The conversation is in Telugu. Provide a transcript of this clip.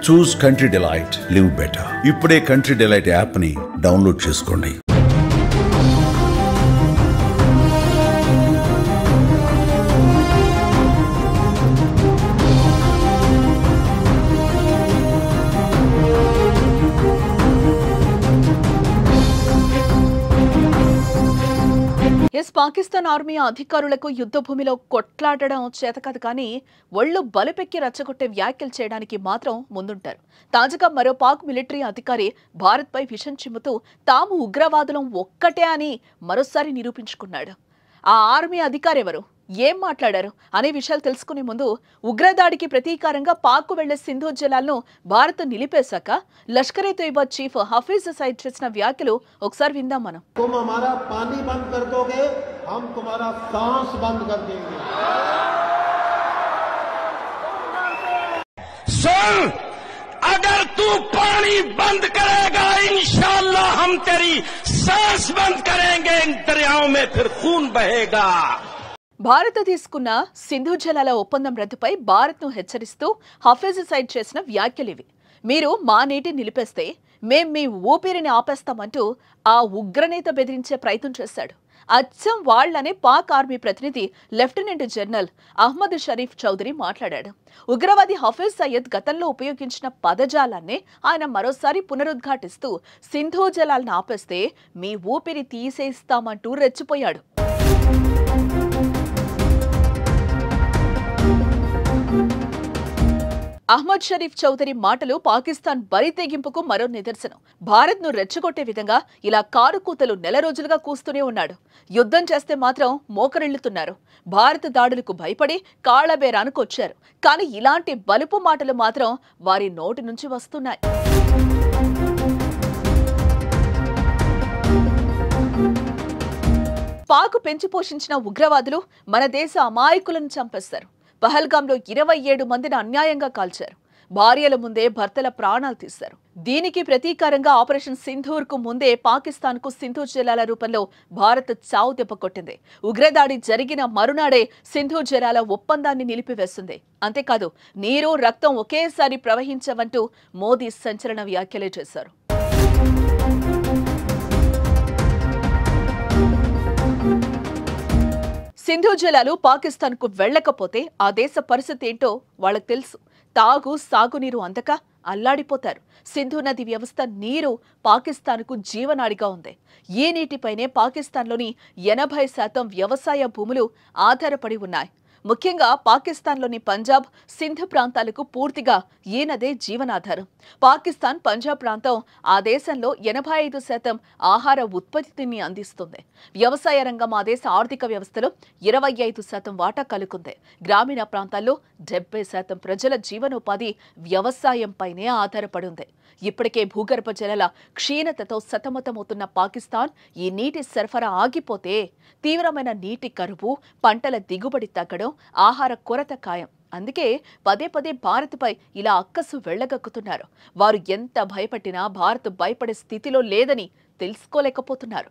చూస్ కంట్రీ డిలైట్, లివ్ బెటర్. ఇప్పుడే కంట్రీ డిలైట్ యాప్ ని డౌన్లోడ్ చేసుకోండి. పాకిస్తాన్ ఆర్మీ అధికారులకు యుద్ధ భూమిలో కొట్లాడడం చేతకాదు కానీ ఒళ్ళు బలుపెక్కి రచ్చగొట్టే వ్యాఖ్యలు చేయడానికి మాత్రం ముందుంటారు. తాజాగా మరో పాక్ మిలిటరీ అధికారి భారత్పై విషం చిమ్ముతూ తాము ఉగ్రవాదులం ఒక్కటే అని మరోసారి నిరూపించుకున్నాడు. ఆ ఆర్మీ అధికారి ఎవరు, ఏం మాట్లాడారు అనే విషయాలు తెలుసుకునే ముందు ఉగ్రదాడికి ప్రతీకారంగా పాక్కు వెళ్లే సింధు జలాలను భారత్ నిలిపేశాక లష్కర్ ఏ తోయిబా చీఫ్ హఫీజ్ సయీద్ చేసిన వ్యాఖ్యలు ఒకసారి విందాం మనం. अगर तू पानी बंद करेगा इंशाअल्लाह हम तेरी सांस बंद करेंगे, इन दरियाओं में फिर खून बहेगा. భారత్ తీసుకున్న సింధు జలాల ఒప్పందం రద్దుపై భారత్ను హెచ్చరిస్తూ హఫీజ్ సయీద్ చేసిన వ్యాఖ్యలివి. మీరు మా నీటి నిలిపేస్తే మేం మీ ఊపిరిని ఆపేస్తామంటూ ఆ ఉగ్రనేత బెదిరించే ప్రయత్నం చేశాడు. అచ్చం వాళ్లనే పాక్ ఆర్మీ ప్రతినిధి లెఫ్టినెంట్ జనరల్ అహ్మద్ షరీఫ్ చౌదరి మాట్లాడాడు. ఉగ్రవాది హఫీజ్ సయీద్ గతంలో ఉపయోగించిన పదజాలాన్నే ఆయన మరోసారి పునరుద్ఘాటిస్తూ సింధు జలాలను ఆపేస్తే మీ ఊపిరి తీసేస్తామంటూ రెచ్చిపోయాడు. అహ్మద్ షరీఫ్ చౌదరి మాటలు పాకిస్తాన్ బరి తెగింపుకు మరో నిదర్శనం. భారత్ను రెచ్చగొట్టే విధంగా ఇలా కారు కూతలు నెల రోజులుగా కూస్తూనే ఉన్నాడు. యుద్ధం చేస్తే మాత్రం మోకరిల్లుతున్నారు. భారత దాడులకు భయపడి కాళ్లబేరానికి వచ్చారు. కానీ ఇలాంటి బలుపు మాటలు మాత్రం వారి నోటి నుంచి వస్తున్నాయి. పాక్ పెంచి పోషించిన ఉగ్రవాదులు మన దేశ అమాయకులను చంపేశారు. పహల్గాంలో 27 మందిని అన్యాయంగా కాల్చారు. భార్యల ముందే భర్తల ప్రాణాలు తీశారు. దీనికి ప్రతీకారంగా ఆపరేషన్ సింధూర్ కు ముందే పాకిస్తాన్ కు సింధు జలాల రూపంలో భారత్ చావు దెబ్బ కొట్టింది. ఉగ్రదాడి జరిగిన మరునాడే సింధు జలాల ఒప్పందాన్ని నిలిపివేస్తుంది. అంతేకాదు నీరు రక్తం ఒకేసారి ప్రవహించవంటూ మోదీ సంచలన వ్యాఖ్యలే చేశారు. సింధు జలాలు పాకిస్తాన్ కు వెళ్లకపోతే ఆ దేశ పరిస్థితి ఏంటో వాళ్ళకు తెలుసు. సాగునీరు అందక అల్లాడిపోతారు. సింధు నది వ్యవస్థ నీరు పాకిస్తాన్కు జీవనాడిగా ఉంది. ఈ నీటిపైనే పాకిస్తాన్లోని 80% వ్యవసాయ భూములు ఆధారపడి ఉన్నాయి. ముఖ్యంగా పాకిస్తాన్లోని పంజాబ్, సింధ్ ప్రాంతాలకు పూర్తిగా ఈ నదే జీవనాధారం. పాకిస్తాన్ పంజాబ్ ప్రాంతం ఆ దేశంలో 85% ఆహార ఉత్పత్తిని అందిస్తుంది. వ్యవసాయ రంగం ఆ దేశ ఆర్థిక వ్యవస్థలో 25% వాటా కలుగుతుంది. గ్రామీణ ప్రాంతాల్లో 70% ప్రజల జీవనోపాధి వ్యవసాయంపైనే ఆధారపడి ఉంది. ఇప్పటికే భూగర్భ జలాల క్షీణతతో సతమతమవుతున్న పాకిస్తాన్ ఈ నీటి సరఫరా ఆగిపోతే తీవ్రమైన నీటి కరువు, పంటల దిగుబడి తగ్గడం, ఆహార కొరత ఖాయం. అందుకే పదే భారత్పై ఇలా అక్కసు వెళ్లగక్కుతున్నారు. వారు ఎంత భయపట్టినా భారత్ భయపడే స్థితిలో లేదని తెలుసుకోలేకపోతున్నారు.